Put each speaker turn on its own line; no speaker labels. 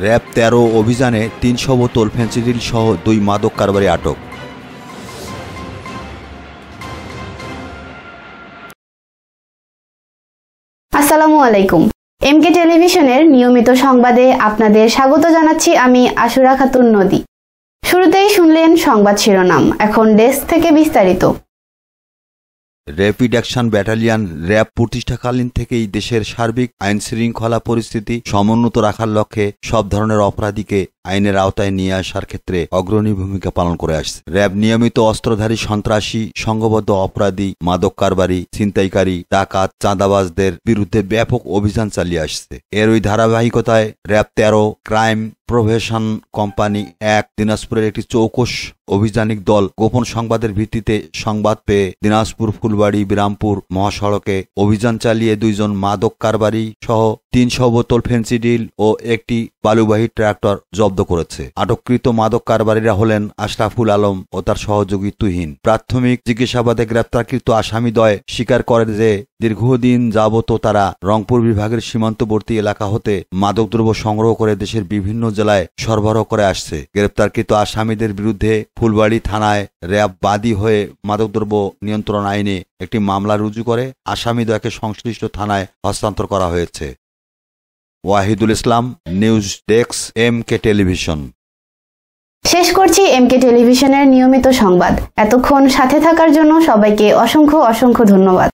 RAB ১৩ অভিযানে ৩০০ বোতল Phensedyl সহ ২ মাদক কারবারি আটক।
আসসালামু আলাইকুম। এমকে টেলিভিশনের নিয়মিত সংবাদে আপনাদের স্বাগত জানাচ্ছি আমি আশুরা খাতুন নদী। শুরুতেই শুনলেন সংবাদ শিরোনাম, এখন ডেস্ক থেকে বিস্তারিত।
র্যাপিড অ্যাকশন ব্যাটালিয়ন র‍্যাব প্রতিষ্ঠাকালীন থেকেই দেশের সার্বিক আইন শৃঙ্খলা পরিস্থিতি সমুন্নত রাখার লক্ষ্যে সব ধরনের অপরাধীকে আইনের আওতায় নিয়ে আসার ক্ষেত্রে অগ্রণী ভূমিকা পালন করে আসছে। র‍্যাব নিয়মিত অস্ত্রধারী সন্ত্রাসী, সংঘবদ্ধ অপরাধী, মাদক কারবারি, ছিনতাইকারী, ডাকাত, চাঁদাবাজদের বিরুদ্ধে ব্যাপক অভিযান চালিয়ে আসছে। এর ওই ধারাবাহিকতায় র‍্যাব ১৩ ক্রাইম প্রোভেশন কোম্পানি ১ দিনাজপুরের একটি চৌকস অভিযানিক দল গোপন সংবাদের ভিত্তিতে সংবাদ পেয়ে দিনাজপুর ফুলবাড়ি বিরামপুর মহাসড়কে অভিযান চালিয়ে ২ জন মাদক কারবারি সহ ৩০০ বোতল ফেনসিডিল ও একটি বালুবাহী ট্রাক্টর জব্দ করেছে। আটককৃত মাদক কারবারিরা হলেন আশরাফুল আলম ও তার সহযোগী তুহিন। প্রাথমিক জিজ্ঞাসাবাদে গ্রেপ্তারকৃত আসামিদ্বয় স্বীকার করে যে দীর্ঘদিন যাবত তারা রংপুর বিভাগের সীমান্তবর্তী এলাকা হতে মাদকদ্রব্য সংগ্রহ করে দেশের বিভিন্ন জেলায় সরবরাহ করে আসছে। গ্রেপ্তারকৃত আসামিদের বিরুদ্ধে ফুলবাড়ি থানায় র‍্যাব বাদী হয়ে মাদকদ্রব্য নিয়ন্ত্রণ আইনে একটি মামলা রুজু করে আসামিদ্বয়কে সংশ্লিষ্ট থানায় হস্তান্তর করা হয়েছে। ওয়াহিদুল ইসলাম, নিউজ ডেস্ক, এমকে টেলিভিশন।
শেষ করছি এমকে টেলিভিশনের নিয়মিত সংবাদ। এতক্ষণ সাথে থাকার জন্য সবাইকে অসংখ্য ধন্যবাদ।